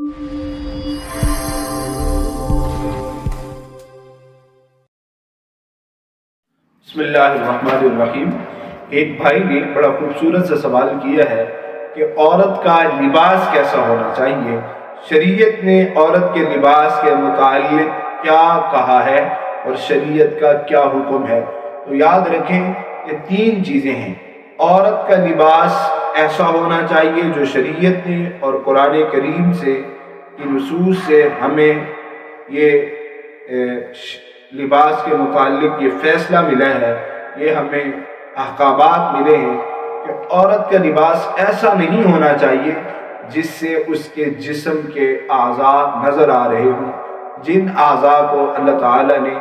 بسم اللہ الرحمن الرحیم۔ ایک بھائی نے بڑا خوبصورت سا سوال کیا ہے کہ عورت کا لباس کیسا ہونا چاہیے، شریعت نے عورت کے لباس کے متعلق کیا کہا ہے اور شریعت کا کیا حکم ہے۔ تو یاد رکھیں کہ تین چیزیں ہیں۔ عورت کا لباس ایسا ہونا چاہیے جو شریعت نے اور قرآن کریم سے کی نصوص سے ہمیں یہ لباس کے متعلق یہ فیصلہ ملا ہے، یہ ہمیں احکامات ملے ہیں کہ عورت کا لباس ایسا نہیں ہونا چاہیے جس سے اس کے جسم کے اعضاء نظر آ رہے ہوں، جن اعضاء کو اللہ تعالیٰ نے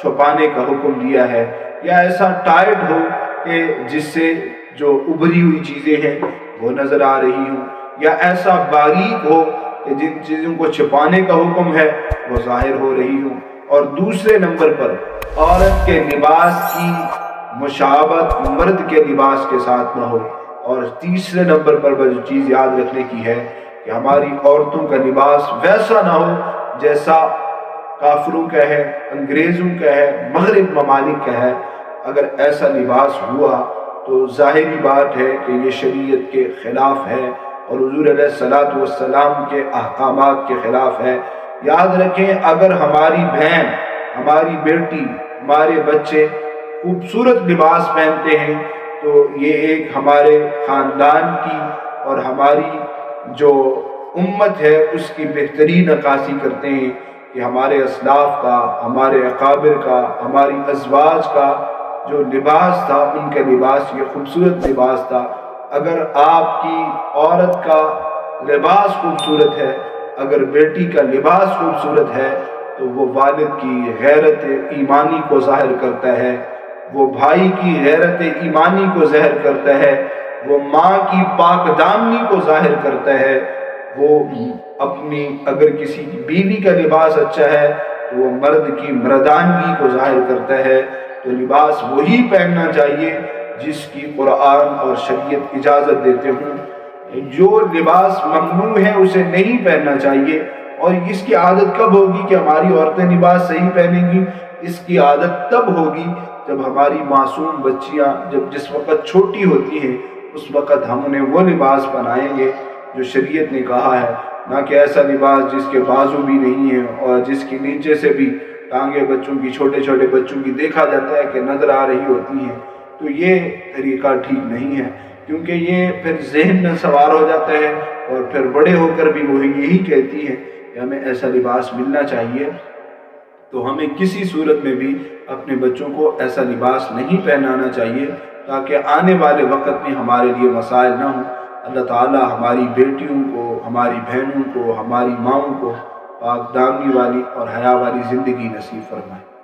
چھپانے کا حکم دیا ہے، یا ایسا ٹائٹ ہو کہ جس سے جو ابھری ہوئی چیزیں ہیں وہ نظر آ رہی ہوں، یا ایسا باریک ہو کہ جن چیزوں کو چھپانے کا حکم ہے وہ ظاہر ہو رہی ہوں۔ اور دوسرے نمبر پر عورت کے لباس کی مشابہت مرد کے لباس کے ساتھ نہ ہو۔ اور تیسرے نمبر پر جو چیز یاد رکھنے کی ہے کہ ہماری عورتوں کا لباس ویسا نہ ہو جیسا کافروں کا ہے، انگریزوں کا ہے، مغرب ممالک کا ہے۔ اگر ایسا لباس ہوا تو ظاہری بات ہے کہ یہ شریعت کے خلاف ہے اور حضور علیہ السلام کے احکامات کے خلاف ہے۔ یاد رکھیں، اگر ہماری بہن، ہماری بیٹی، ہمارے بچے خوبصورت لباس پہنتے ہیں تو یہ ایک ہمارے خاندان کی اور ہماری جو امت ہے اس کی بہترین عکاسی کرتے ہیں کہ ہمارے اسلاف کا، ہمارے اکابر کا، ہماری ازواج کا جو لباس تھا، ان کا لباس یہ خوبصورت لباس تھا۔ اگر آپ کی عورت کا لباس خوبصورت ہے، اگر بیٹی کا لباس خوبصورت ہے تو وہ والد کی غیرت ایمانی کو ظاہر کرتا ہے، وہ بھائی کی غیرت ایمانی کو ظاہر کرتا ہے، وہ ماں کی پاک دامنی کو ظاہر کرتا ہے، وہ اپنی اگر کسی کی بیوی کا لباس اچھا ہے تو وہ مرد کی مردانگی کو ظاہر کرتا ہے۔ تو لباس وہی پہننا چاہیے جس کی قرآن اور شریعت اجازت دیتے ہوں۔ جو لباس ممنوع ہے اسے نہیں پہننا چاہیے۔ اور اس کی عادت کب ہوگی کہ ہماری عورتیں لباس صحیح پہنیں گی؟ اس کی عادت تب ہوگی جب ہماری معصوم بچیاں جس وقت چھوٹی ہوتی ہیں اس وقت ہم انہیں وہ لباس پہنائیں گے جو شریعت نے کہا ہے، نہ کہ ایسا لباس جس کے بازو بھی نہیں ہیں اور جس کے نیچے سے بھی ٹانگیں بچوں کی، چھوٹے چھوٹے بچوں کی دیکھا جاتا ہے کہ نظر آ رہی ہوتی ہیں۔ تو یہ طریقہ ٹھیک نہیں ہے، کیونکہ یہ پھر ذہن میں سوار ہو جاتا ہے اور پھر بڑے ہو کر بھی وہ یہی کہتی ہیں کہ ہمیں ایسا لباس ملنا چاہیے۔ تو ہمیں کسی صورت میں بھی اپنے بچوں کو ایسا لباس نہیں پہنانا چاہیے تاکہ آنے والے وقت میں ہمارے لیے مسائل نہ ہوں۔ اللہ تعالیٰ ہماری بیٹیوں کو، ہماری بہنوں کو، ہماری ماؤں کو پاک دامنی والی اور حیا والی زندگی نصیب فرمائے۔